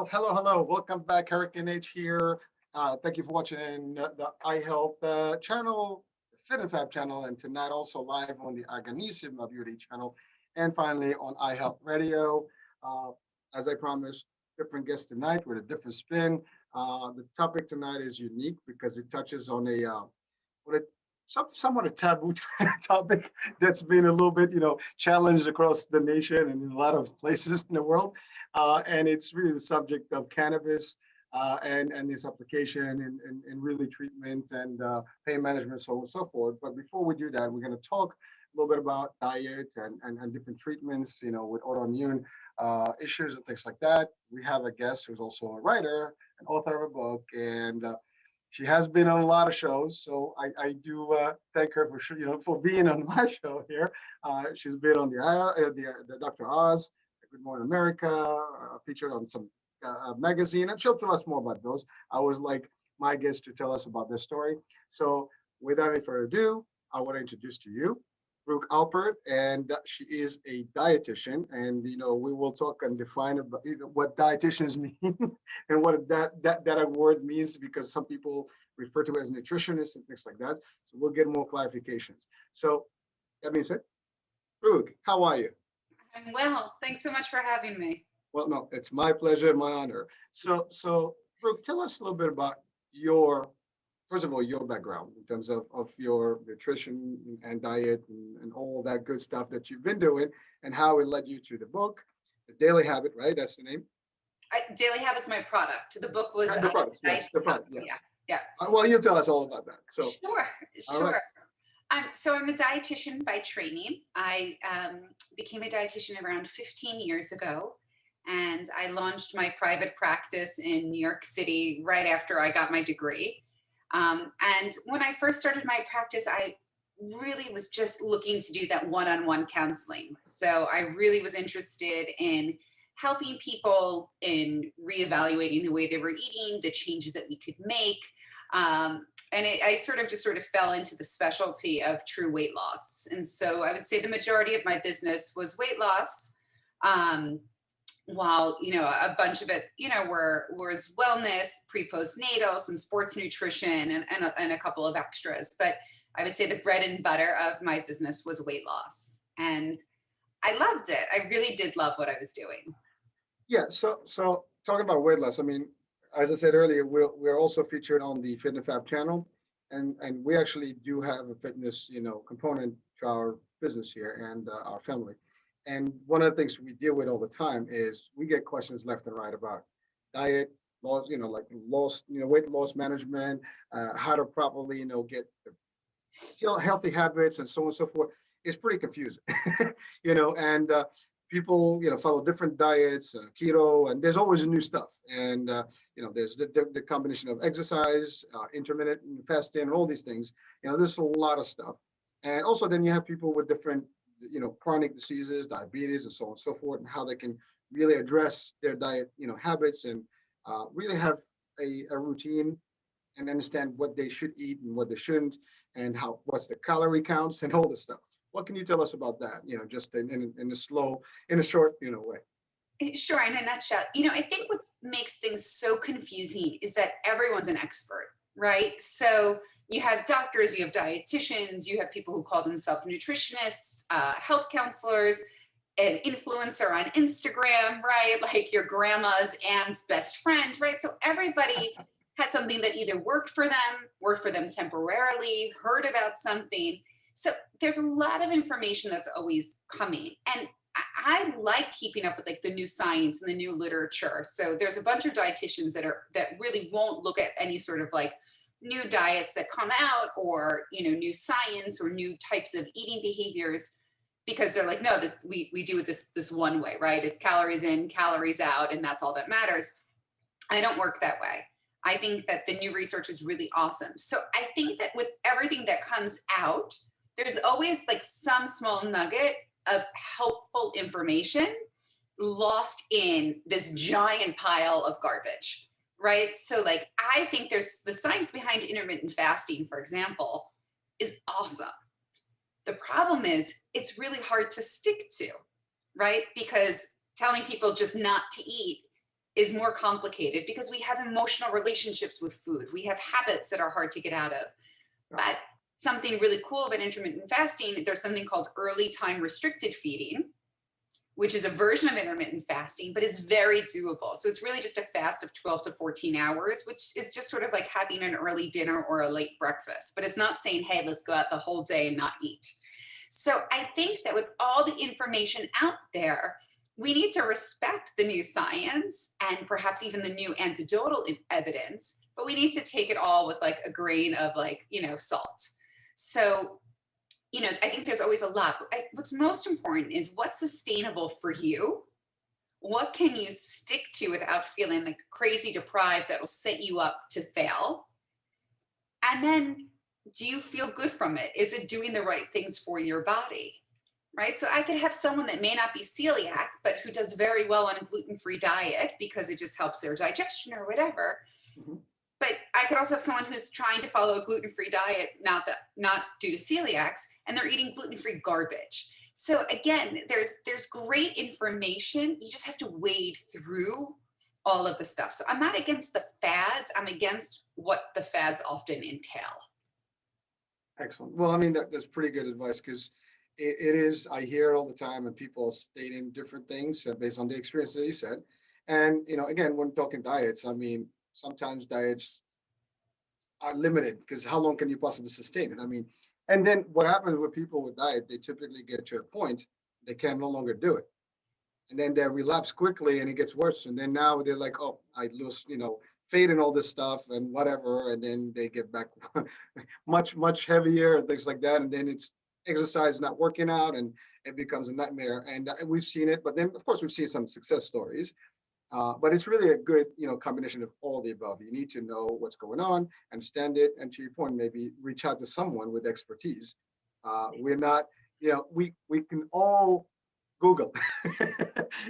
Well, hello. Welcome back. Hurricane H here. Thank you for watching the iHealth channel, FitnFab channel, and tonight also live on the Organism Beauty channel, and finally on iHealth Radio. Uh, as I promised, different guests tonight with a different spin. The topic tonight is unique because it touches on what a somewhat a taboo topic that's been a little bit, challenged across the nation and in a lot of places in the world. And it's really the subject of cannabis and its application and really treatment and pain management, so on and so forth. But before we do that, we're going to talk a little bit about diet and different treatments, with autoimmune issues and things like that. We have a guest who's also a writer, an author of a book, and she has been on a lot of shows, so I do thank her for being on my show here. She's been on the Dr. Oz, Good Morning America, featured on some magazine, and she'll tell us more about those. I always like my guests to tell us about their story. So without any further ado, I want to introduce to you Brooke Alpert, and she is a dietitian. And we will talk and define about what dietitians mean and what that word means, because some people refer to it as nutritionists and things like that. So we'll get more clarifications. So that being said, Brooke, how are you? I'm well. Thanks so much for having me. Well, no, it's my pleasure and my honor. So Brooke, tell us a little bit about first of all, your background in terms of your nutrition and diet and all that good stuff that you've been doing, and how it led you to the book, The Daily Habit, right? That's the name? Daily Habit's my product. The book was... The product, yes. The product, yes. Yeah. Well, you tell us all about that. So Sure. Right. So I'm a dietitian by training. I became a dietitian around 15 years ago, and I launched my private practice in New York City right after I got my degree. And when I first started my practice, I really was just looking to do that one-on-one counseling. So I really was interested in helping people in reevaluating the way they were eating, the changes that we could make. I sort of fell into the specialty of true weight loss. And so I would say the majority of my business was weight loss. While, a bunch of it, was wellness, pre-postnatal, some sports nutrition, and a couple of extras. But I would say the bread and butter of my business was weight loss. And I loved it. I really did love what I was doing. Yeah. So talking about weight loss, I mean, as I said earlier, we're also featured on the FitnessFab channel, and we actually do have a fitness, component to our business here and our family. And one of the things we deal with all the time is we get questions left and right about diet, loss, weight loss management, how to properly, get healthy habits and so on and so forth. It's pretty confusing, and people, follow different diets, keto, and there's always new stuff. And, there's the combination of exercise, intermittent fasting, and all these things. There's a lot of stuff. And also then you have people with different chronic diseases, diabetes, and so on and so forth, and how they can really address their diet, habits, and really have a routine and understand what they should eat and what they shouldn't, and what's the calorie counts and all this stuff. What can you tell us about that? Just in a short, way. Sure. In a nutshell, I think what makes things so confusing is that everyone's an expert, right? So you have doctors, you have dietitians, you have people who call themselves nutritionists, health counselors, an influencer on Instagram, right? Like your grandma's aunt's best friend, right? So everybody had something that either worked for them temporarily, heard about something. So there's a lot of information that's always coming. And I like keeping up with the new science and the new literature. So there's a bunch of dietitians that really won't look at any sort of new diets that come out, or new science or new types of eating behaviors, because they're like, no, we do it this one way, right? It's calories in, calories out, and that's all that matters. I don't work that way. I think that the new research is really awesome. So I think that with everything that comes out, there's always some small nugget of helpful information lost in this giant pile of garbage. Right? So I think there's the science behind intermittent fasting, for example, is awesome. The problem is it's really hard to stick to, right? Because telling people just not to eat is more complicated because we have emotional relationships with food. We have habits that are hard to get out of. But something really cool about intermittent fasting, there's something called early time restricted feeding, which is a version of intermittent fasting, but it's very doable. So it's really just a fast of 12 to 14 hours, which is just sort of like having an early dinner or a late breakfast. But it's not saying, hey, let's go out the whole day and not eat. So I think that with all the information out there, we need to respect the new science and perhaps even the new anecdotal evidence, but we need to take it all with like a grain of like, salt. So I think there's always a lot. What's most important is what's sustainable for you. What can you stick to without feeling like crazy deprived that will set you up to fail? And then do you feel good from it? Is it doing the right things for your body? Right? So I could have someone that may not be celiac, but who does very well on a gluten-free diet because it just helps their digestion or whatever. Mm-hmm. But I could also have someone who's trying to follow a gluten-free diet, not due to celiacs, and they're eating gluten-free garbage. So again, there's great information. You just have to wade through all of the stuff. So I'm not against the fads. I'm against what the fads often entail. Excellent. Well, I mean, that's pretty good advice because it is, I hear it all the time and people stating different things based on the experience that you said. And, again, when talking diets, I mean, sometimes diets are limited because how long can you possibly sustain it? I mean, and then what happens with people with diet, they typically get to a point they can no longer do it. And then they relapse quickly and it gets worse. And then now they're like, oh, I lose, fade and all this stuff and whatever. And then they get back much, much heavier and things like that. And then it's exercise not working out and it becomes a nightmare. And we've seen it. But then, of course, we've seen some success stories. But it's really a good, combination of all the above. You need to know what's going on, understand it, and to your point, maybe reach out to someone with expertise. We're not, we can all Google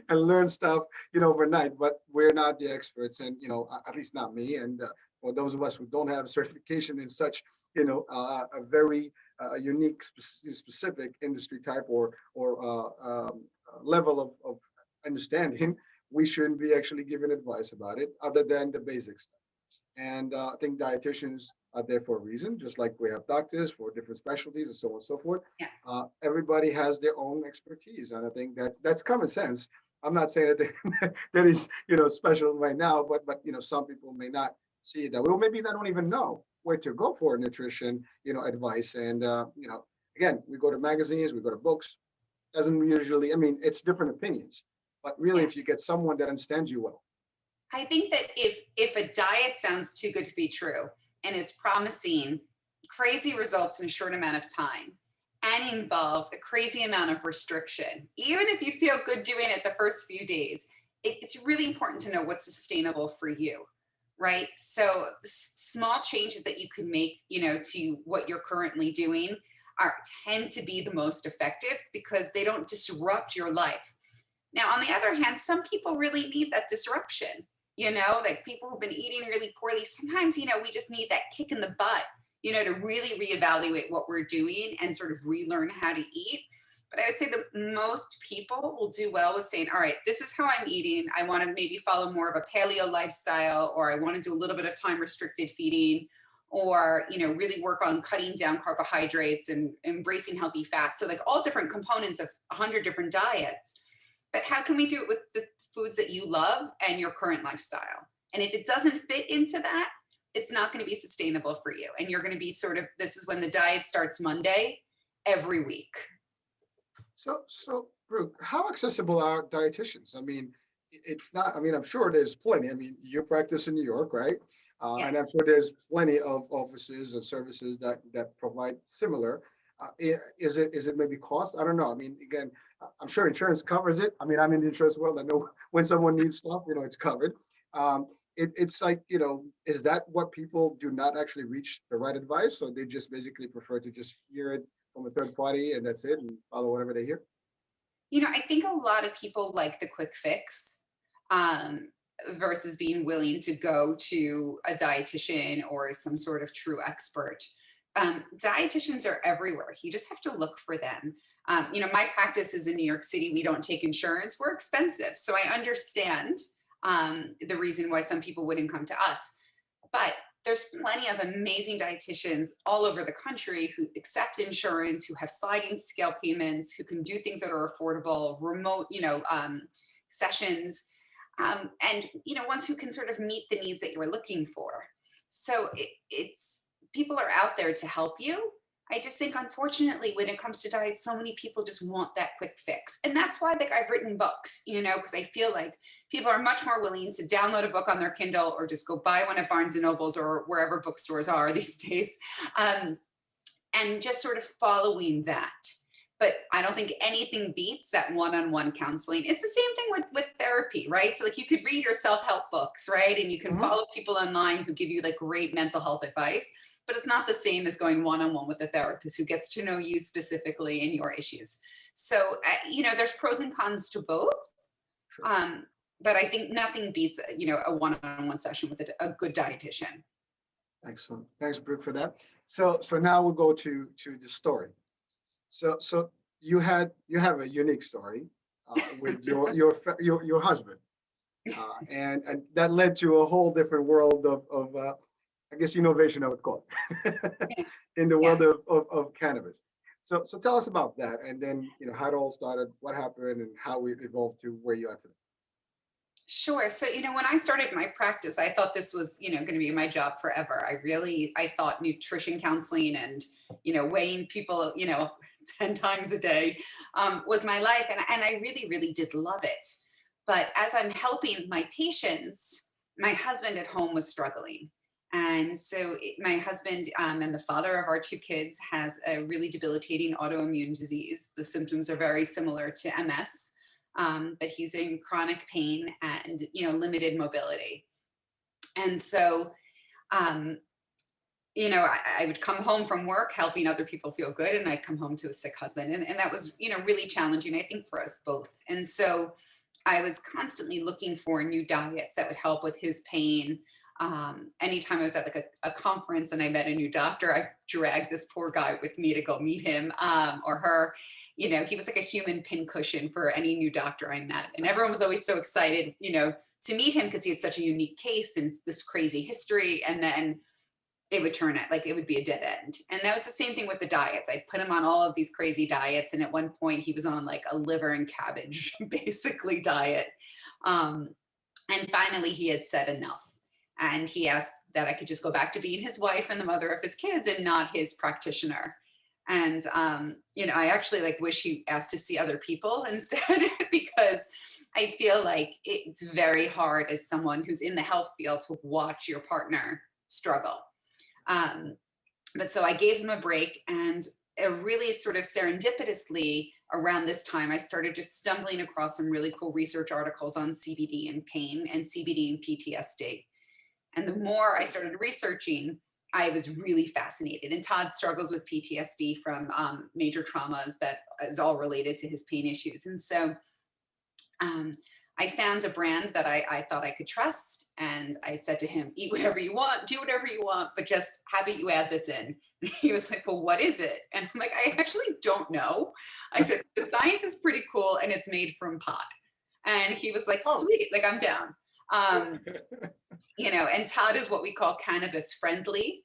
and learn stuff, overnight, but we're not the experts, and at least not me. And for those of us who don't have certification in such, a very unique, specific industry type or level of understanding, we shouldn't be actually giving advice about it other than the basic stuff. And I think dietitians are there for a reason, just like we have doctors for different specialties and so on and so forth. Yeah. Everybody has their own expertise. And I think that's common sense. I'm not saying that that is, special right now, but some people may not see it that way. Or maybe they don't even know where to go for nutrition, advice. And, again, we go to magazines, we go to books. Doesn't usually, I mean, it's different opinions. But really, if you get someone that understands you well. I think that if a diet sounds too good to be true and is promising crazy results in a short amount of time and involves a crazy amount of restriction, even if you feel good doing it the first few days, it's really important to know what's sustainable for you, right? So small changes that you can make, to what you're currently doing tend to be the most effective because they don't disrupt your life. Now, on the other hand, some people really need that disruption, like people who've been eating really poorly. Sometimes, we just need that kick in the butt, to really reevaluate what we're doing and sort of relearn how to eat. But I would say that most people will do well with saying, all right, this is how I'm eating. I want to maybe follow more of a paleo lifestyle, or I want to do a little bit of time restricted feeding, or, really work on cutting down carbohydrates and embracing healthy fats. So like all different components of 100 different diets. But how can we do it with the foods that you love and your current lifestyle? And if it doesn't fit into that, it's not going to be sustainable for you. And you're going to be this is when the diet starts Monday every week. So Brooke, how accessible are dietitians? I mean, it's not, I'm sure there's plenty. I mean, you practice in New York, right? Yeah. And I'm sure there's plenty of offices and services that provide similar. Is it maybe cost? I don't know. I mean, again, I'm sure insurance covers it. I mean, I'm in the insurance world. I know when someone needs stuff, it's covered. It's like, is that what people do not actually reach the right advice? So they just basically prefer to just hear it from a third party and that's it and follow whatever they hear? I think a lot of people like the quick fix versus being willing to go to a dietitian or some sort of true expert. Dietitians are everywhere. You just have to look for them. My practice is in New York City. We don't take insurance. We're expensive. So I understand the reason why some people wouldn't come to us. But there's plenty of amazing dietitians all over the country who accept insurance, who have sliding scale payments, who can do things that are affordable, remote, sessions, and ones who can sort of meet the needs that you're looking for. So it's people are out there to help you. I just think, unfortunately, when it comes to diet, so many people just want that quick fix. And that's why, like, I've written books, because I feel like people are much more willing to download a book on their Kindle or just go buy one at Barnes and Nobles or wherever bookstores are these days, and just sort of following that. But I don't think anything beats that one-on-one counseling. It's the same thing with therapy, right? So, like, you could read your self-help books, right? And you can follow people online who give you like great mental health advice, but it's not the same as going one-on-one with a therapist who gets to know you specifically and your issues. So, there's pros and cons to both. Sure. But I think nothing beats, a one-on-one session with a good dietitian. Excellent. Thanks, Brooke, for that. So now we'll go to the story. So you have a unique story with your husband, and that led to a whole different world of I guess innovation, I would call it, in the world of cannabis. So tell us about that, and then how it all started, what happened, and how it evolved to where you are today. Sure. So, when I started my practice, I thought this was, going to be my job forever. I thought nutrition counseling and, weighing people, 10 times a day was my life. And I really, really did love it. But as I'm helping my patients, my husband at home was struggling. And so my husband and the father of our two kids has a really debilitating autoimmune disease. The symptoms are very similar to MS. But he's in chronic pain and, limited mobility. And so, I would come home from work helping other people feel good, and I'd come home to a sick husband. And that was, really challenging, I think, for us both. And so I was constantly looking for new diets that would help with his pain. Anytime I was at like a conference and I met a new doctor, I dragged this poor guy with me to go meet him or her. He was like a human pincushion for any new doctor I met. And everyone was always so excited, to meet him because he had such a unique case and this crazy history. And then it would turn out like it would be a dead end. And that was the same thing with the diets. I put him on all of these crazy diets. And at one point he was on like a liver and cabbage, basically diet. And finally he had said enough. And he asked that I could just go back to being his wife and the mother of his kids and not his practitioner. And, I actually like wish he asked to see other people instead, because I feel like it's very hard as someone who's in the health field to watch your partner struggle. But so I gave him a break, and really sort of serendipitously around this time, I started just stumbling across some really cool research articles on CBD and pain and CBD and PTSD. And the more I started researching, I was really fascinated. And Todd struggles with PTSD from major traumas that is all related to his pain issues. And so I found a brand that I thought I could trust. And I said to him, eat whatever you want, do whatever you want, but just how about you add this in? And he was like, well, what is it? And I'm like, I actually don't know. I said, the science is pretty cool and it's made from pot. And he was like, sweet, like I'm down. And Todd is what we call cannabis friendly,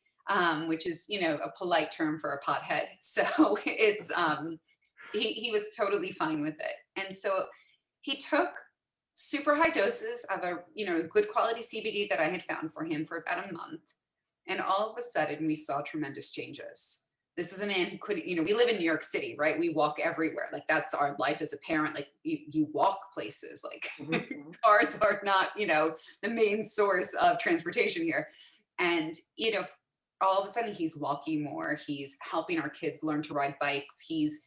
which is, a polite term for a pothead. So it's, he was totally fine with it. And so he took super high doses of a, good quality CBD that I had found for him for about a month. And all of a sudden we saw tremendous changes. This is a man who couldn't, we live in New York City, right? We walk everywhere. Like that's our life as a parent. Like you walk places, like cars are not, the main source of transportation here. And, all of a sudden he's walking more. He's helping our kids learn to ride bikes. He's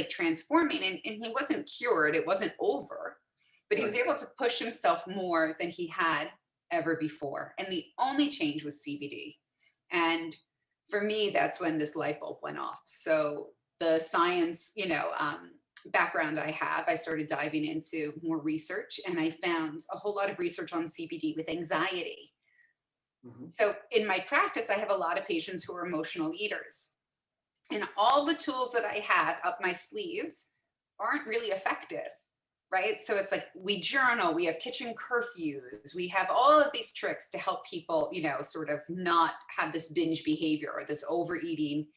transforming, and he wasn't cured. It wasn't over, but he was able to push himself more than he had ever before. And the only change was CBD. And for me, that's when this light bulb went off. So the science, background I have, I started diving into more research, and I found a whole lot of research on CBD with anxiety. So in my practice, I have a lot of patients who are emotional eaters, and all the tools that I have up my sleeves aren't really effective, right? So it's like we journal, we have kitchen curfews, we have all of these tricks to help people, you know, sort of not have this binge behavior or this overeating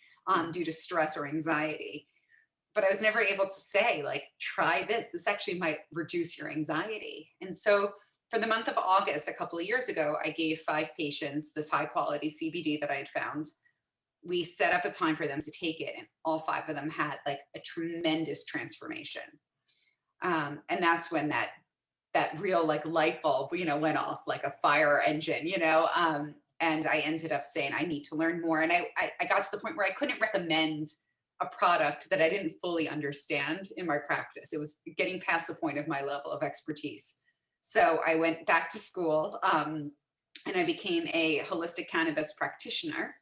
due to stress or anxiety. But I was never able to say, like, try this. This actually might reduce your anxiety. And so for the month of August, a couple of years ago, I gave 5 patients this high quality CBD that I had found. We set up a time for them to take it, and all 5 of them had like a tremendous transformation. And that's when that real like light bulb, you know, went off like a fire engine, you know. And I ended up saying I need to learn more. And I got to the point where I couldn't recommend a product that I didn't fully understand in my practice. It was getting past the point of my level of expertise. So I went back to school, and I became a holistic cannabis practitioner,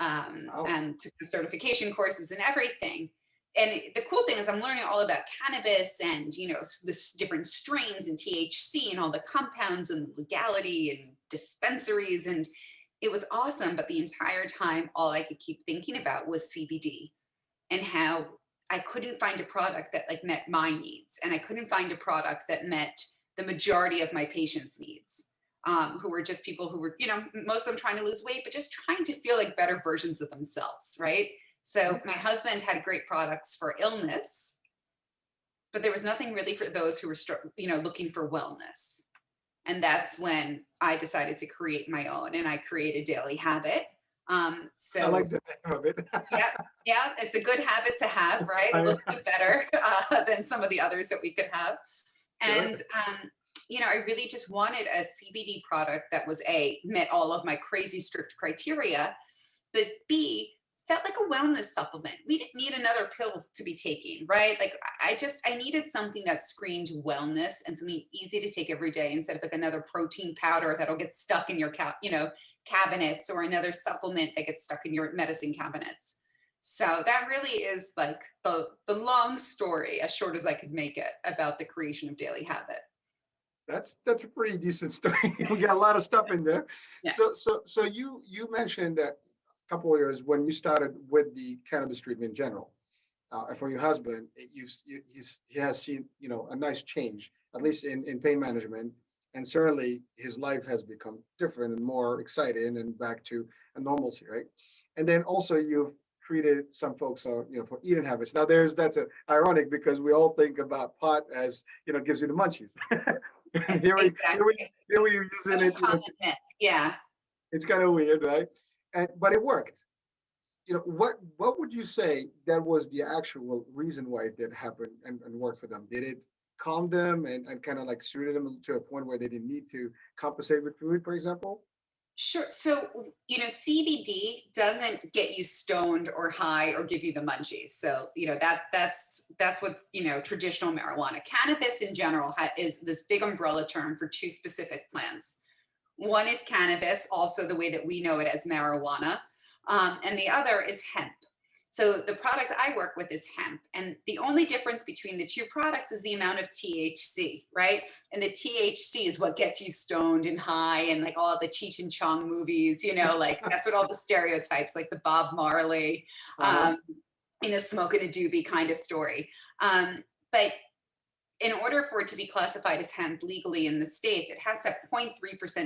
Oh, and took the certification courses and everything. And the cool thing is I'm learning all about cannabis and, you know, the different strains and THC and all the compounds and legality and dispensaries. And it was awesome. But the entire time, all I could keep thinking about was CBD and how I couldn't find a product that like met my needs. And I couldn't find a product that met the majority of my patients' needs, who were just people who were, you know, most of them trying to lose weight, but just trying to feel like better versions of themselves, right? So my husband had great products for illness, but there was nothing really for those who were, you know, looking for wellness. And that's when I decided to create my own, and I created Daily Habit. I So like the name of it. yeah, yeah, it's a good habit to have, right? A little bit better than some of the others that we could have. Sure. And you know, I really just wanted a CBD product that was met all of my crazy strict criteria, but B, felt like a wellness supplement. We didn't need another pill to be taking, right? Like I needed something that screamed wellness and something easy to take every day instead of like another protein powder that'll get stuck in your cabinets, or another supplement that gets stuck in your medicine cabinets. So that really is like the long story, as short as I could make it, about the creation of Daily Habit. That's a pretty decent story. We got a lot of stuff in there. Yeah. So you mentioned that a couple of years when you started with the cannabis treatment in general, for your husband, he has seen, you know, a nice change, at least in pain management, and certainly his life has become different and more exciting and back to a normalcy, right? And then also you've treated some folks, you know, for eating habits. Now that's ironic because we all think about pot as, you know, gives you the munchies. Exactly. Here we using Such a it, you know, common myth. Yeah. it's kind of weird, right? But it worked. You know, what would you say that was the actual reason why it did happen and work for them? Did it calm them and kind of like suited them to a point where they didn't need to compensate with food, for example? Sure. So, you know, CBD doesn't get you stoned or high or give you the munchies. So, you know, that's what's, you know, traditional marijuana. Cannabis in general is this big umbrella term for 2 specific plants. One is cannabis, also the way that we know it as marijuana, and the other is hemp. So the product I work with is hemp, and the only difference between the 2 products is the amount of THC, right? And the THC is what gets you stoned and high, and like all the Cheech and Chong movies, you know, like that's what all the stereotypes, like the Bob Marley, Uh-huh. you know, smoking a doobie kind of story. But in order for it to be classified as hemp legally in the States, it has to have 0.3%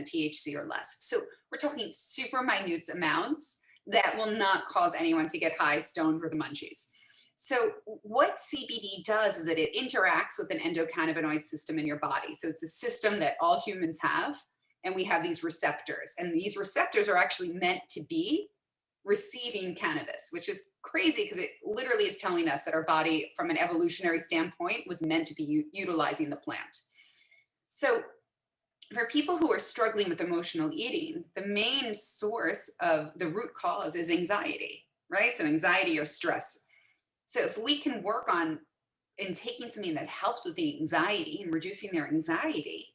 THC or less. So we're talking super minute amounts that will not cause anyone to get high, stoned, or the munchies. So what CBD does is that it interacts with an endocannabinoid system in your body. So it's a system that all humans have, and we have these receptors. And these receptors are actually meant to be receiving cannabis, which is crazy because it literally is telling us that our body, from an evolutionary standpoint, was meant to be utilizing the plant. So for people who are struggling with emotional eating, the main source of the root cause is anxiety, right? So anxiety or stress. So if we can work on in taking something that helps with the anxiety and reducing their anxiety,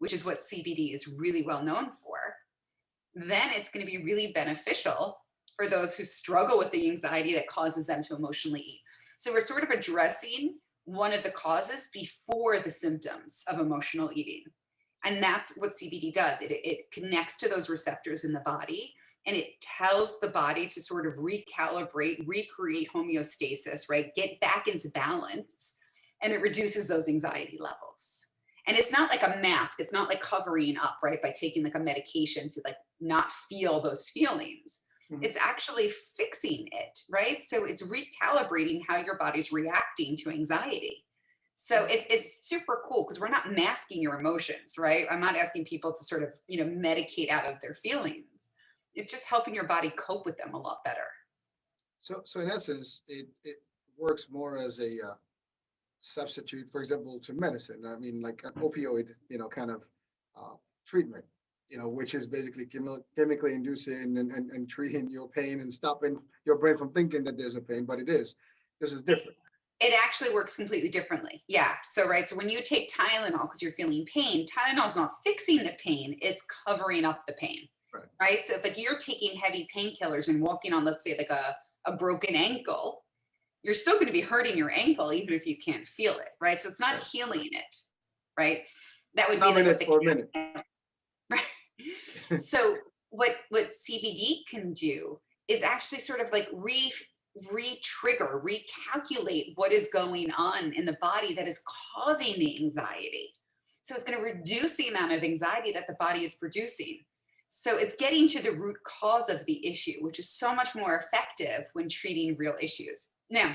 which is what CBD is really well known for, then it's going to be really beneficial for those who struggle with the anxiety that causes them to emotionally eat. So we're sort of addressing one of the causes before the symptoms of emotional eating. And that's what CBD does. It connects to those receptors in the body, and it tells the body to sort of recalibrate, recreate homeostasis, right? Get back into balance and it reduces those anxiety levels. And it's not like a mask. It's not like covering up, right? By taking like a medication to like not feel those feelings. Mhm. It's actually fixing it, right? So it's recalibrating how your body's reacting to anxiety. So it's super cool because we're not masking your emotions, right? I'm not asking people to sort of, medicate out of their feelings. It's just helping your body cope with them a lot better. So in essence, it works more as a substitute, for example, to medicine. I mean, like an opioid, kind of treatment, which is basically chemically inducing and treating your pain and stopping your brain from thinking that there's a pain, but it is. This is different. It actually works completely differently. Yeah. So, right. So when you take Tylenol because you're feeling pain, Tylenol is not fixing the pain, it's covering up the pain. Right. Right. So if like you're taking heavy painkillers and walking on, let's say like a broken ankle, you're still going to be hurting your ankle even if you can't feel it. Right. So it's not Right. healing it. Right. That would be Numbing like it for a minute. Right. So what CBD can do is actually sort of like re-trigger, recalculate what is going on in the body that is causing the anxiety. So it's going to reduce the amount of anxiety that the body is producing. So it's getting to the root cause of the issue, which is so much more effective when treating real issues. Now,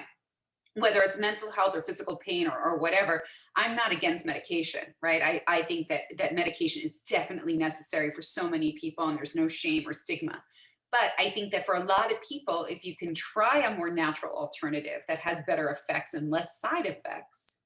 whether it's mental health or physical pain or whatever, I'm not against medication, right? I think that medication is definitely necessary for so many people, and there's no shame or stigma. But I think that for a lot of people, if you can try a more natural alternative that has better effects and less side effects,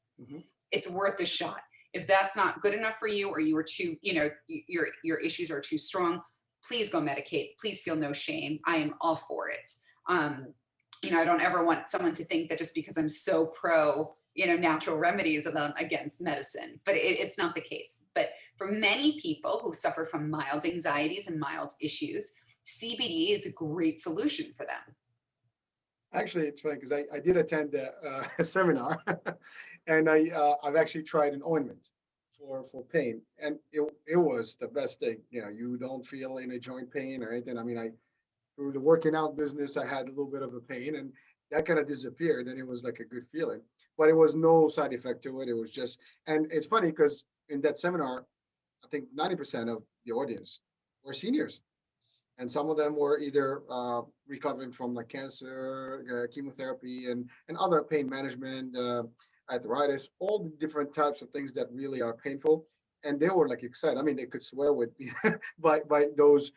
it's worth a shot. If that's not good enough for you, or you are too, your issues are too strong, please go medicate. Please feel no shame. I am all for it. I don't ever want someone to think that just because I'm so pro, natural remedies that I'm against medicine, but it's not the case. But for many people who suffer from mild anxieties and mild issues, CBD is a great solution for them. Actually, it's funny because I did attend a seminar, and I've actually tried an ointment for pain, and it was the best thing. You don't feel any joint pain or anything. I mean, through the working out business, I had a little bit of a pain, and that kind of disappeared, and it was like a good feeling. But it was no side effect to it. It was just, and it's funny because in that seminar, I think 90% of the audience were seniors. And some of them were either recovering from like cancer, chemotherapy, and other pain management, arthritis, all the different types of things that really are painful. And they were like excited. I mean, they could swear with by those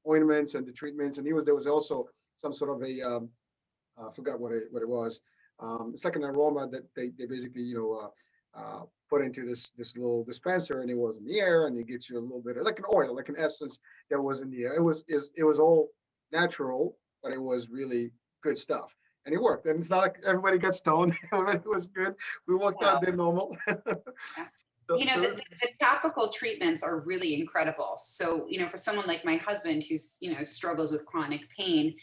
ointments and the treatments. And there was also some sort of a I forgot what it was. It's like an aroma that they basically put into this little dispenser, and it was in the air, and it gets you a little bit of, like an oil, like an essence that was in the air. It was all natural, but it was really good stuff, and it worked. And it's not like everybody got stoned. Everybody was good. We walked out there normal. The topical treatments are really incredible. So, for someone like my husband who's, struggles with chronic pain,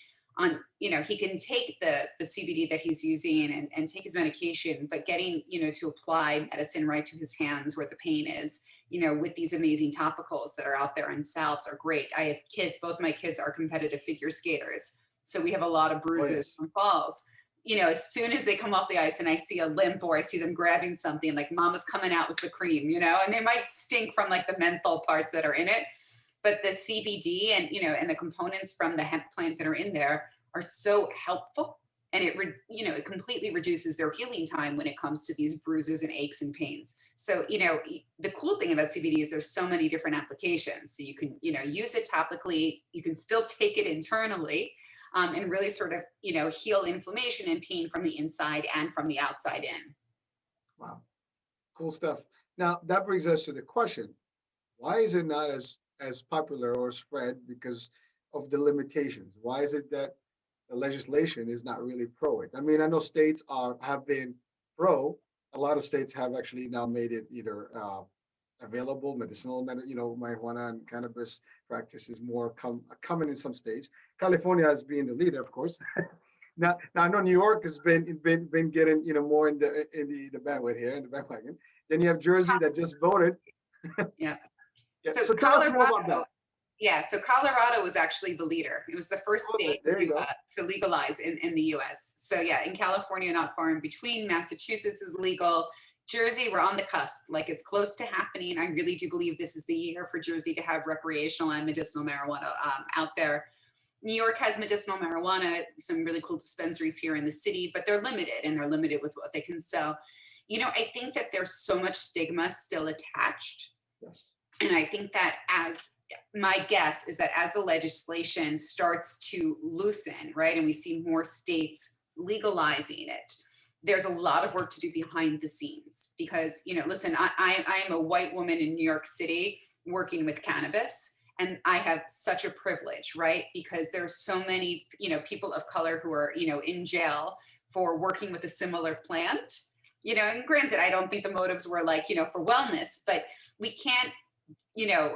he can take the CBD that he's using and take his medication, but getting, to apply medicine right to his hands where the pain is, with these amazing topicals that are out there and salves are great. I have kids, both my kids are competitive figure skaters. So we have a lot of bruises from falls. As soon as they come off the ice and I see a limp or I see them grabbing something, like mama's coming out with the cream, and they might stink from like the menthol parts that are in it. But the CBD and the components from the hemp plant that are in there are so helpful. And it completely reduces their healing time when it comes to these bruises and aches and pains. So, the cool thing about CBD is there's so many different applications. So you can, use it topically, you can still take it internally, and really sort of, heal inflammation and pain from the inside and from the outside in. Wow. Cool stuff. Now that brings us to the question, why is it not as popular or spread? Because of the limitations. Why is it that the legislation is not really pro it? I mean, I know states have been pro. A lot of states have actually now made it either available, marijuana and cannabis practice is more common in some states. California has been the leader, of course. Now I know New York has been getting more in the bandwagon here, in the bandwagon. Then you have Jersey that just voted. Yeah. So tell us more about that. Yeah, so Colorado was actually the leader. It was the first Oh, state there you go. to legalize in the US. So yeah, in California, not far in between. Massachusetts is legal. Jersey, we're on the cusp. Like it's close to happening. I really do believe this is the year for Jersey to have recreational and medicinal marijuana out there. New York has medicinal marijuana, some really cool dispensaries here in the city, but they're limited and they're limited with what they can sell. You know, I think that there's so much stigma still attached. Yes. And I think that as my guess is that as the legislation starts to loosen, right, and we see more states legalizing it, there's a lot of work to do behind the scenes because, you know, listen, I am a white woman in New York City working with cannabis. And I have such a privilege, right? Because there's so many, you know, people of color who are, you know, in jail for working with a similar plant, you know, and granted, I don't think the motives were like, you know, for wellness, but we can't, you know,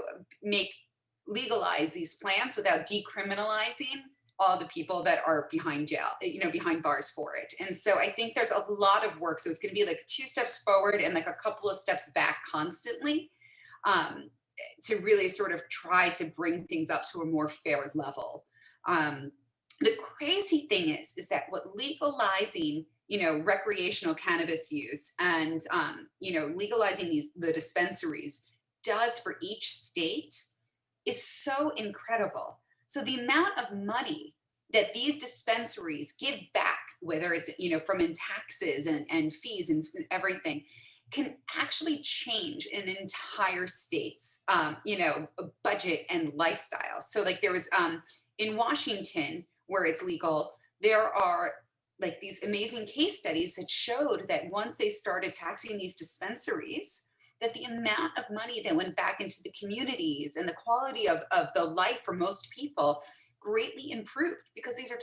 legalize these plants without decriminalizing all the people that are behind jail, you know, behind bars for it. And so I think there's a lot of work. So it's going to be like 2 steps forward and like a couple of steps back constantly. To really sort of try to bring things up to a more fair level. The crazy thing is that what legalizing, you know, recreational cannabis use and, you know, legalizing the dispensaries does for each state is so incredible. So the amount of money that these dispensaries give back, whether it's, you know, from in taxes and fees and everything, can actually change an entire state's, you know, budget and lifestyle. So like there was in Washington, where it's legal, there are like these amazing case studies that showed that once they started taxing these dispensaries, that the amount of money that went back into the communities and the quality of the life for most people greatly improved because these are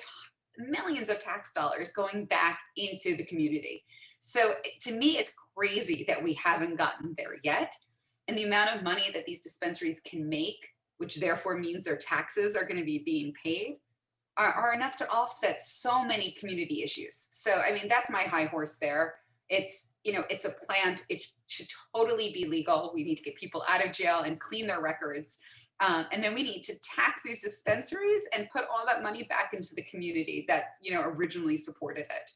millions of tax dollars going back into the community. So to me, it's crazy that we haven't gotten there yet. And the amount of money that these dispensaries can make, which therefore means their taxes are going to be being paid, are enough to offset so many community issues. So, I mean, that's my high horse there. It's, you know, it's a plant. It should totally be legal. We need to get people out of jail and clean their records. And then we need to tax these dispensaries and put all that money back into the community that, you know, originally supported it.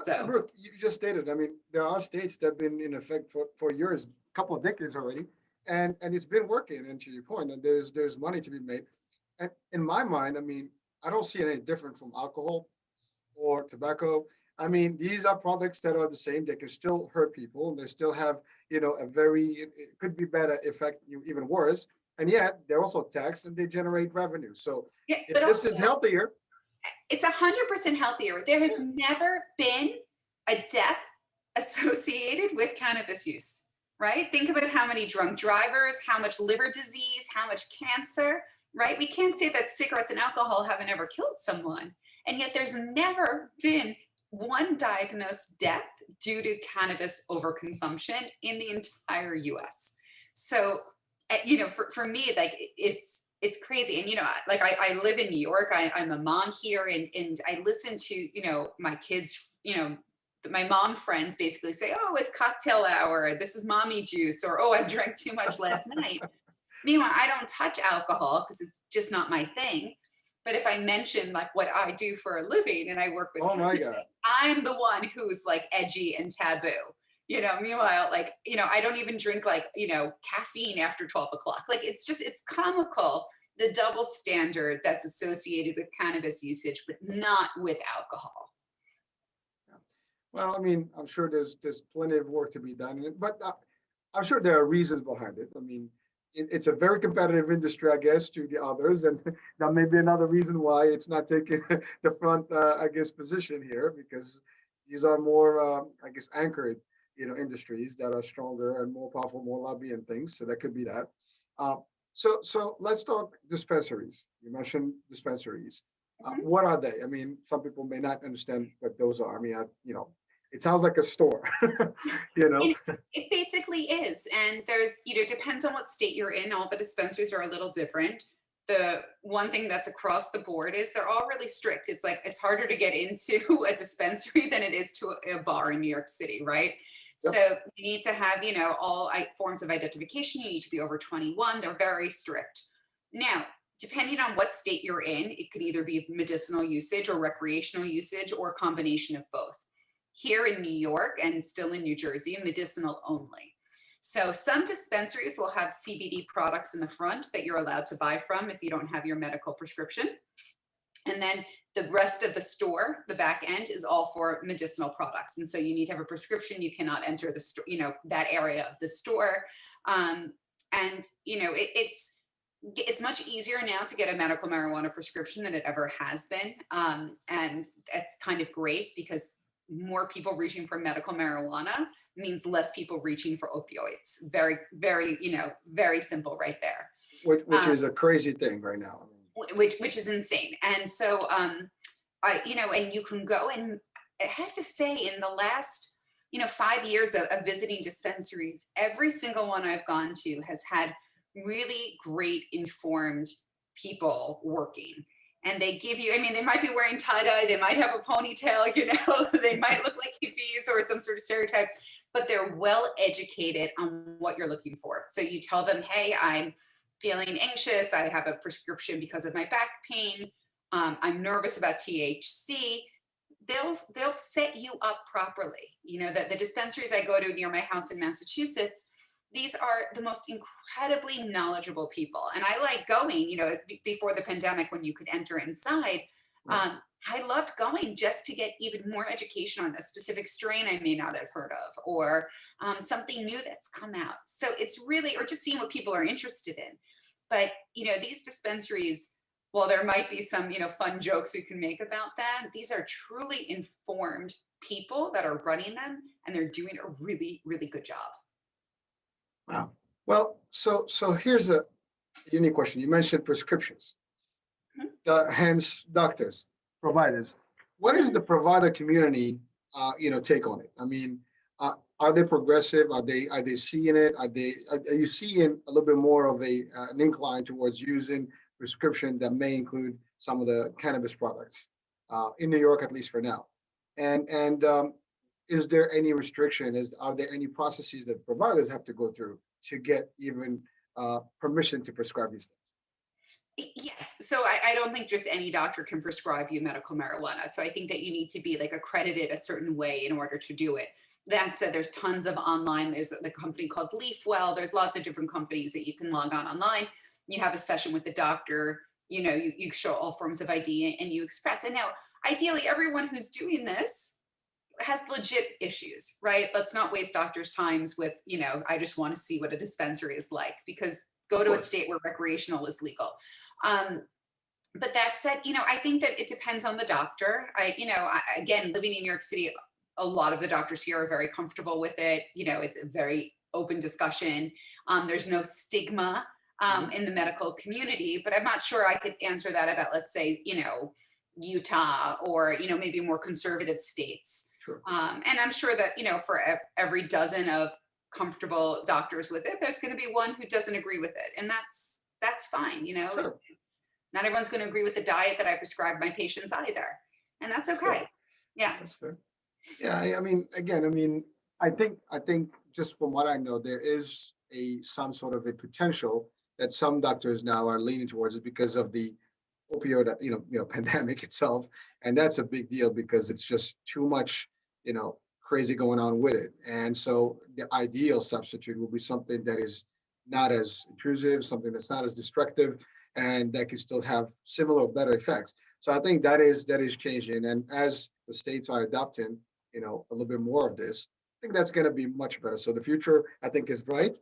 So, Brooke, you just stated, I mean, there are states that have been in effect for years, a couple of decades already, and it's been working. And to your point, and there's money to be made. And in my mind, I mean, I don't see it any different from alcohol or tobacco. I mean, these are products that are the same. They can still hurt people, and they still have, you know, it could be better effect, even worse. And yet they're also taxed and they generate revenue. So yeah, if but this also, is healthier, it's 100% healthier. There has never been a death associated with cannabis use, right? Think about how many drunk drivers, how much liver disease, how much cancer, right? We can't say that cigarettes and alcohol haven't ever killed someone. And yet there's never been one diagnosed death due to cannabis overconsumption in the entire US. So, you know, for me, like it's crazy. And, you know, like I live in New York, I'm a mom here and I listen to, you know, my kids, you know, my mom friends basically say, oh, it's cocktail hour. This is mommy juice. Or, oh, I drank too much last night. Meanwhile, I don't touch alcohol because it's just not my thing. But if I mention like what I do for a living and I work with, oh my God. I'm the one who's like edgy and taboo. You know, meanwhile, like, you know, I don't even drink like, you know, caffeine after 12 o'clock. Like, it's comical, the double standard that's associated with cannabis usage, but not with alcohol. Well, I mean, I'm sure there's plenty of work to be done, but I'm sure there are reasons behind it. I mean, it's a very competitive industry, I guess, to the others, and that may be another reason why it's not taking the front, I guess, position here, because these are more, I guess, anchored, you know, industries that are stronger and more powerful, more lobby and things. So that could be that. So let's talk dispensaries. You mentioned dispensaries. What are they? I mean, some people may not understand what those are. I mean, you know, it sounds like a store, you know. It basically is. And there's, you know, depends on what state you're in. All the dispensaries are a little different. The one thing that's across the board is they're all really strict. It's like, it's harder to get into a dispensary than it is to a bar in New York City, right? Yep. So you need to have, you know, all forms of identification. You need to be over 21. They're very strict. Now, depending on what state you're in, it could either be medicinal usage or recreational usage or a combination of both. Here in New York and still in New Jersey, medicinal only. So some dispensaries will have CBD products in the front that you're allowed to buy from if you don't have your medical prescription. And then the rest of the store, the back end, is all for medicinal products. And so you need to have a prescription. You cannot enter the store, that area of the store. And it's much easier now to get a medical marijuana prescription than it ever has been. And that's kind of great because more people reaching for medical marijuana means less people reaching for opioids. Very, very, very simple right there. Which is a crazy thing right now. Which is insane. And so, and you can go, and I have to say in the last, 5 years of visiting dispensaries, every single one I've gone to has had really great informed people working. And they give you, they might be wearing tie-dye, they might have a ponytail, they might look like hippies or some sort of stereotype, but they're well educated on what you're looking for. So you tell them, hey, I'm feeling anxious, I have a prescription because of my back pain, I'm nervous about THC. They'll set you up properly. The dispensaries I go to near my house in Massachusetts, these are the most incredibly knowledgeable people. And I like going, before the pandemic when you could enter inside, I loved going just to get even more education on a specific strain I may not have heard of, or something new that's come out. So it's really, or just seeing what people are interested in. But, these dispensaries, while there might be some, fun jokes we can make about them, these are truly informed people that are running them, and they're doing a really, really good job. Wow. Well, so here's a unique question. You mentioned prescriptions, hence doctors, providers. What is the provider community, take on it? Are they progressive? Are they seeing it? Are you seeing a little bit more of an incline towards using prescription that may include some of the cannabis products in New York, at least for now? And is there any restriction? Are there any processes that providers have to go through to get even permission to prescribe these things? Yes. So I don't think just any doctor can prescribe you medical marijuana. So I think that you need to be accredited a certain way in order to do it. That said, there's tons of online. There's the company called Leafwell. There's lots of different companies that you can log on online. You have a session with the doctor. You show all forms of ID and you express. And now, ideally, everyone who's doing this has legit issues, right? Let's not waste doctors' times with, I just want to see what a dispensary is like, because go to a state where recreational is legal. But that said, I think that it depends on the doctor. Again, living in New York City, a lot of the doctors here are very comfortable with it. It's a very open discussion. There's no stigma in the medical community, but I'm not sure I could answer that about, let's say, Utah or, maybe more conservative states. Sure. And I'm sure that, for every dozen of comfortable doctors with it, there's going to be one who doesn't agree with it. And that's fine. Sure. Not everyone's going to agree with the diet that I prescribe my patients either. And that's okay. Sure. Yeah. That's fair. Yeah. I think just from what I know, there is some sort of a potential that some doctors now are leaning towards it because of the opioid, pandemic itself. And that's a big deal because it's just too much, crazy going on with it. And so the ideal substitute will be something that is not as intrusive, something that's not as destructive, and that can still have similar or better effects. So I think that is changing. And as the states are adopting, a little bit more of this, I think that's going to be much better. So the future, I think, is bright.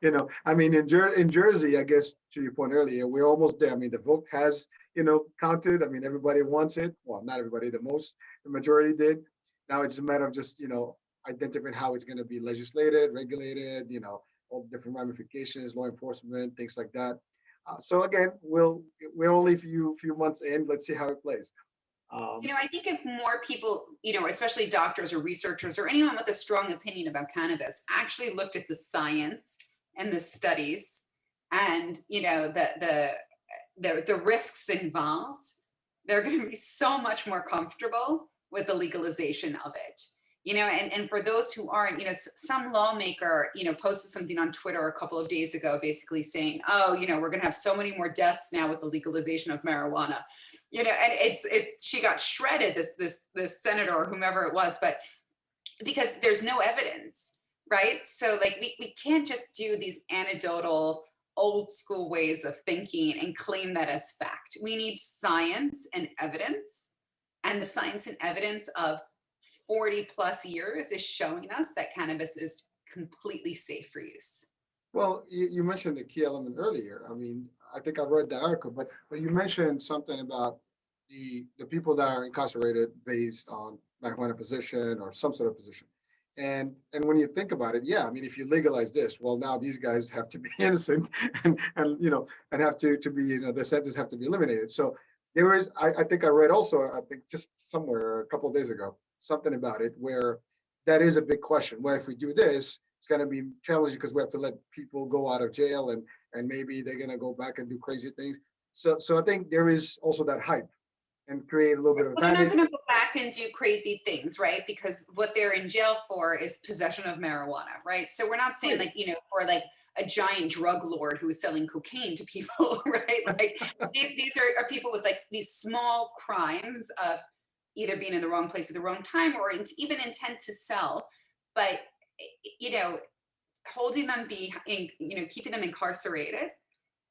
In Jersey, I guess, to your point earlier, we're almost there. The vote has, counted. Everybody wants it. Well, not everybody, the majority did. Now it's a matter of just, identifying how it's going to be legislated, regulated, all different ramifications, law enforcement, things like that. So again, we're only a few months in. Let's see how it plays. I think if more people, especially doctors or researchers or anyone with a strong opinion about cannabis actually looked at the science and the studies and, the risks involved, they're going to be so much more comfortable with the legalization of it. And for those who aren't, some lawmaker, posted something on Twitter a couple of days ago, basically saying, oh, we're going to have so many more deaths now with the legalization of marijuana, and she got shredded, this senator or whomever it was, but because there's no evidence, right? So like, we can't just do these anecdotal old school ways of thinking and claim that as fact. We need science and evidence, and the science and evidence of 40 plus years is showing us that cannabis is completely safe for use. Well, you mentioned the key element earlier. I mean, I think I read that article, but you mentioned something about the people that are incarcerated based on marijuana position or some sort of position. And when you think about it, yeah, I mean, if you legalize this, well, now these guys have to be innocent and have to be, their sentences have to be eliminated. So there is, I think I read also, I think just somewhere a couple of days ago, something about it where that is a big question. Well, if we do this, it's going to be challenging because we have to let people go out of jail and maybe they're going to go back and do crazy things. So I think there is also that hype and create a little bit of Well, they're not panic. going to go back and do crazy things, right? Because what they're in jail for is possession of marijuana, right? So we're not saying Right. like, for like a giant drug lord who is selling cocaine to people, right? Like these are people with like these small crimes of either being in the wrong place at the wrong time or even intent to sell. But, holding them keeping them incarcerated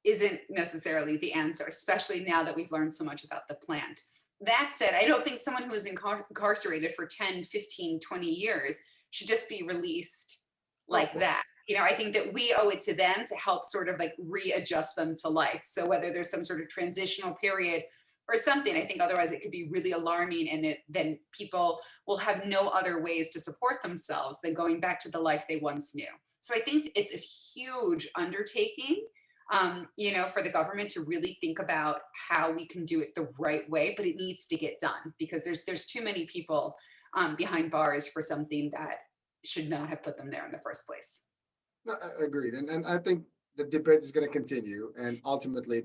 isn't necessarily the answer, especially now that we've learned so much about the plant. That said, I don't think someone who is incarcerated for 10, 15, 20 years should just be released like that. I think that we owe it to them to help sort of like readjust them to life. So whether there's some sort of transitional period or something, I think otherwise it could be really alarming, and then people will have no other ways to support themselves than going back to the life they once knew. So I think it's a huge undertaking, for the government to really think about how we can do it the right way, but it needs to get done because there's too many people behind bars for something that should not have put them there in the first place. No, agreed. And I think the debate is going to continue. And ultimately,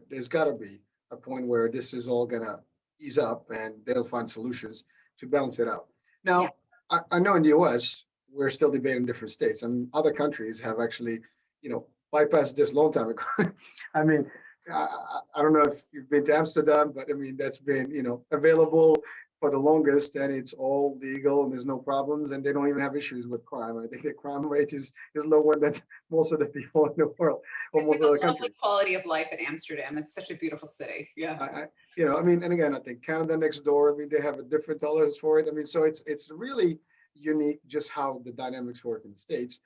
there's got to be a point where this is all going to ease up and they'll find solutions to balance it out. Now, Yeah. I know in the US, we're still debating different states. I mean, other countries have actually, bypassed this long time ago. I mean, I don't know if you've been to Amsterdam, but I mean, that's been, available for the longest, and it's all legal and there's no problems, and they don't even have issues with crime. I think the crime rate is lower than most of the people in the world, or It's most like a other lovely countries. quality of life in Amsterdam. It's such a beautiful city. Yeah. I mean, and again, I think Canada next door, I mean, they have a different tolerance for it. I mean, so it's really unique just how the dynamics work in the States.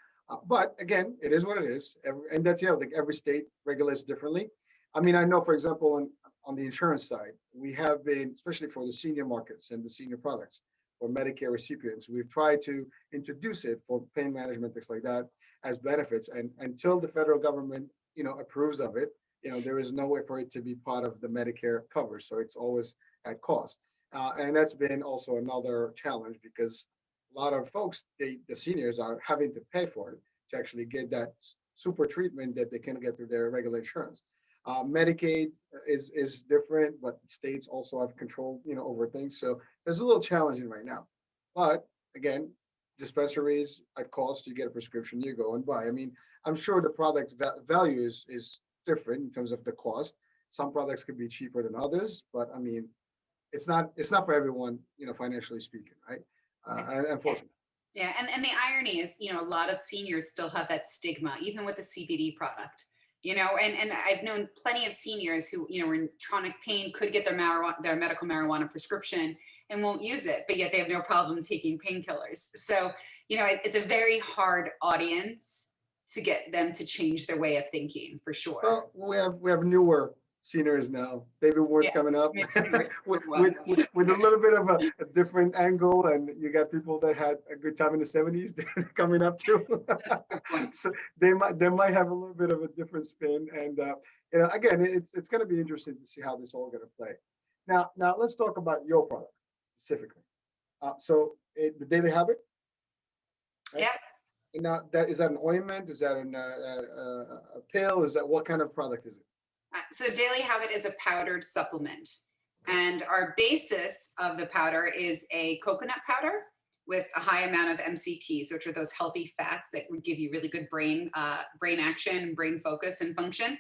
But again, it is what it is. And that's the other thing, every state regulates differently. I mean, I know, for example, on the insurance side, we have been, especially for the senior markets and the senior products for Medicare recipients, we've tried to introduce it for pain management, things like that, as benefits. And until the federal government, approves of it, there is no way for it to be part of the Medicare cover. So it's always at cost. And that's been also another challenge because a lot of folks, the seniors are having to pay for it to actually get that super treatment that they can get through their regular insurance. Medicaid is different, but states also have control, over things. So there's a little challenging right now. But again, dispensaries at cost, you get a prescription, you go and buy. I mean, I'm sure the product value is different in terms of the cost. Some products could be cheaper than others, but I mean, it's not for everyone, financially speaking, right? Unfortunately. Yeah, and the irony is, a lot of seniors still have that stigma, even with the CBD product. And I've known plenty of seniors who, are in chronic pain, could get their medical marijuana prescription and won't use it, but yet they have no problem taking painkillers. So, it's a very hard audience to get them to change their way of thinking, for sure. Well, we have newer seniors now, baby boomers Yeah, coming up maybe we're with, ones. with a little bit of a different angle, and you got people that had a good time in the 70s they're coming up too. That's a good point. So they might have a little bit of a different spin, and again, it's going to be interesting to see how this all going to play. Now let's talk about your product specifically. The Daily Habit, right? Yeah. And now, is that an ointment? Is that a pill? Is that, what kind of product is it? So Daily Habit is a powdered supplement. And our basis of the powder is a coconut powder with a high amount of MCTs, which are those healthy fats that would give you really good brain action, brain focus and function.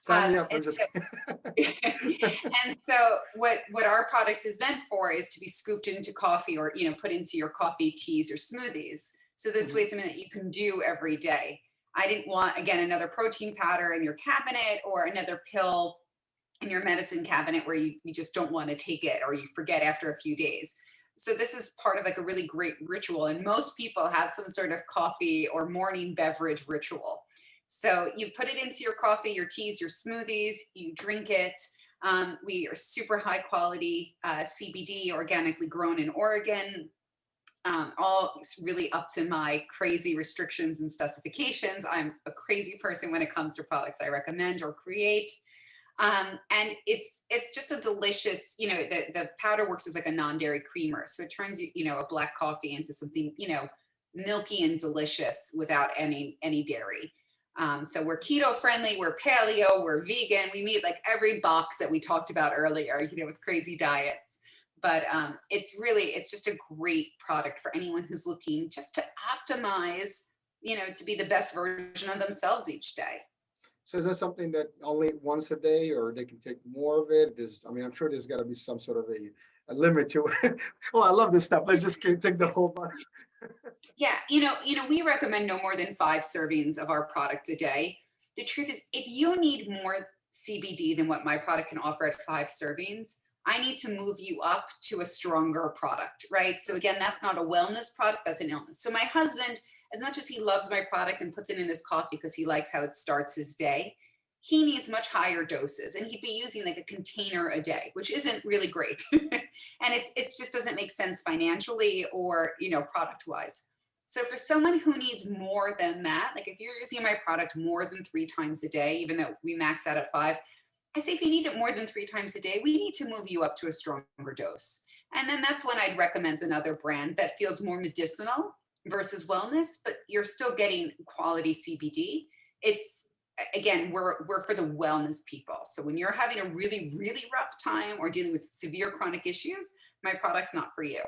Sign me up. I'm And just and so what our product is meant for is to be scooped into coffee or, put into your coffee, teas, or smoothies. So this way, Mhm. it's something that you can do every day. I didn't want, again, another protein powder in your cabinet or another pill in your medicine cabinet where you just don't want to take it or you forget after a few days. So this is part of like a really great ritual. And most people have some sort of coffee or morning beverage ritual. So you put it into your coffee, your teas, your smoothies, you drink it. We are super high quality CBD, organically grown in Oregon, all really up to my crazy restrictions and specifications. I'm a crazy person when it comes to products I recommend or create. And it's just a delicious, the powder works as like a non-dairy creamer. So it turns a black coffee into something, milky and delicious without any dairy. So we're keto friendly, we're paleo, we're vegan. We meet like every box that we talked about earlier, with crazy diets. But it's just a great product for anyone who's looking just to optimize, to be the best version of themselves each day. So is that something that only once a day, or they can take more of it? I mean, I'm sure there's got to be some sort of a limit to it. Well, I love this stuff. Let's just take the whole bunch. Yeah, we recommend no more than 5 servings of our product a day. The truth is, if you need more CBD than what my product can offer at 5 servings, I need to move you up to a stronger product, right? So again, that's not a wellness product, that's an illness. So my husband, as much as he loves my product and puts it in his coffee because he likes how it starts his day, he needs much higher doses, and he'd be using like a container a day, which isn't really great. And it just doesn't make sense financially or, product wise. So for someone who needs more than that, like if you're using my product more than 3 times a day, even though we max out at 5, I say if you need it more than 3 times a day, we need to move you up to a stronger dose. And then that's when I'd recommend another brand that feels more medicinal versus wellness, but you're still getting quality CBD. It's again, we're for the wellness people. So when you're having a really, really rough time or dealing with severe chronic issues, my product's not for you.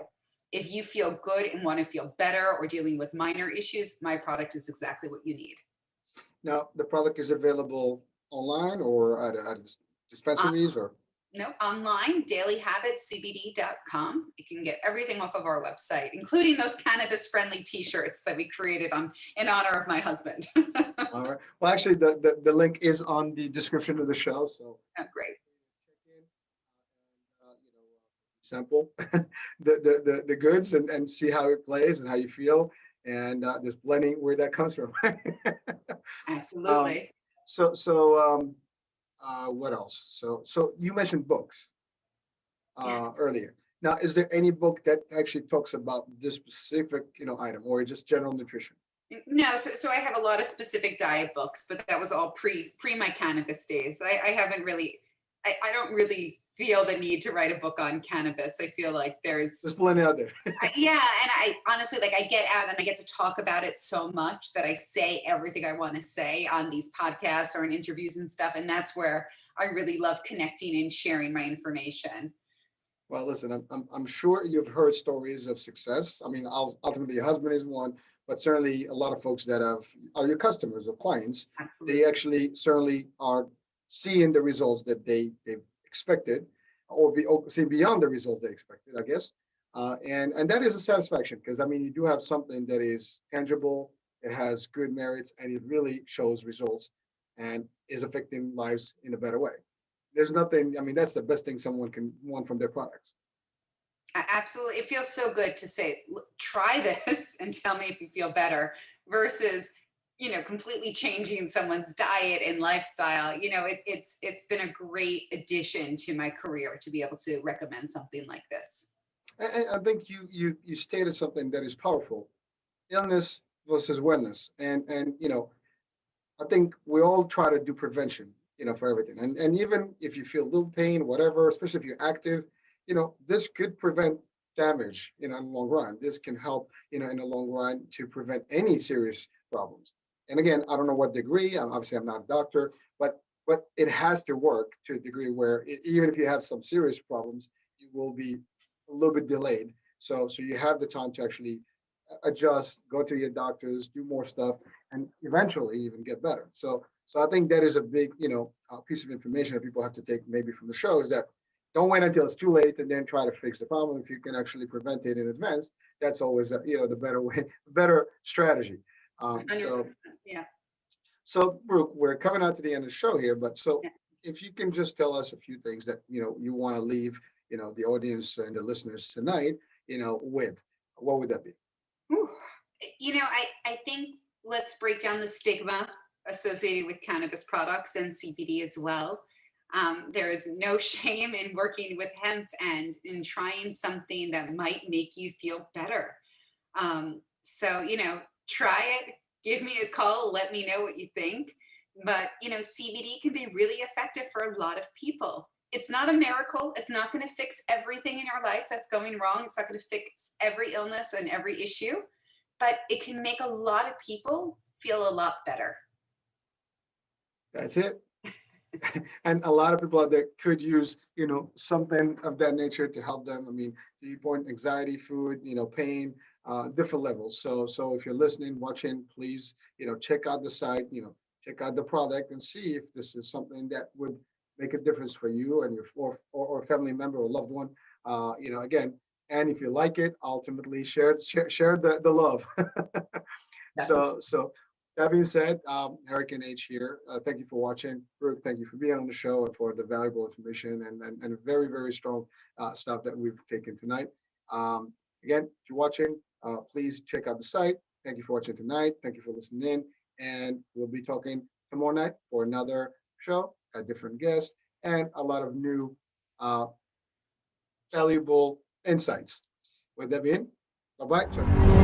If you feel good and want to feel better or dealing with minor issues, my product is exactly what you need. Now, the product is available online or at dispensaries or? No, online, dailyhabitscbd.com. You can get everything off of our website, including those cannabis friendly t-shirts that we created in honor of my husband. All right. Well, actually, the link is on the description of the show. So Oh, great. check in sample the goods and see how it plays and how you feel. And there's plenty where that comes from. um, Absolutely. what else? So you mentioned books Yeah. earlier. Now, is there any book that actually talks about this specific, item or just general nutrition? No, so I have a lot of specific diet books, but that was all pre my cannabis days. I haven't really, I don't really feel the need to write a book on cannabis. I feel like There's plenty out there. yeah, and I honestly like I get out and I get to talk about it so much that I say everything I want to say on these podcasts or in interviews and stuff, and that's where I really love connecting and sharing my information. Well, listen, I'm sure you've heard stories of success. I mean, ultimately, your husband is one, but certainly a lot of folks that are your customers or clients, Absolutely. they actually certainly are seeing the results that they've expected, or seeing beyond the results they expected, I guess. And that is a satisfaction because I mean, you do have something that is tangible, it has good merits, and it really shows results and is affecting lives in a better way. There's nothing, I mean, that's the best thing someone can want from their products. Absolutely. It feels so good to say, try this and tell me if you feel better versus, completely changing someone's diet and lifestyle. It's been a great addition to my career to be able to recommend something like this. And I think you stated something that is powerful: illness versus wellness. And I think we all try to do prevention, for everything. And even if you feel a little pain, whatever, especially if you're active, this could prevent damage, in the long run. This can help, in the long run to prevent any serious problems. And again, I don't know what degree. I'm not a doctor, but it has to work to a degree where even if you have some serious problems, you will be a little bit delayed So you have the time to actually adjust, go to your doctors, do more stuff, and eventually even get better. So I think that is a big, piece of information that people have to take maybe from the show, is that don't wait until it's too late and then try to fix the problem. If you can actually prevent it in advance, that's always, the better way, better strategy. So 100%. Yeah. so, Brooke, we're coming out to the end of the show here, but so Yeah. if you can just tell us a few things that you want to leave, the audience and the listeners tonight, with, what would that be? Whew. I think let's break down the stigma associated with cannabis products and CBD as well. There is no shame in working with hemp and in trying something that might make you feel better. So, try it, give me a call, let me know what you think. But, CBD can be really effective for a lot of people. It's not a miracle. It's not going to fix everything in your life that's going wrong. It's not going to fix every illness and every issue, but it can make a lot of people feel a lot better. That's it. And a lot of people out there could use, something of that nature to help them. I mean, to your point, anxiety, food, pain, different levels. So if you're listening, watching, please, check out the site, check out the product and see if this is something that would make a difference for you and your or family member or loved one. Again, and if you like it, ultimately share the love. So that being said, Hurricane H here. Thank you for watching. Brooke, thank you for being on the show and for the valuable information and very, very strong stuff that we've taken tonight. Again, if you're watching, please check out the site. Thank you for watching tonight. Thank you for listening in. And we'll be talking tomorrow night for another show, a different guest, and a lot of new valuable insights. With that being, bye-bye.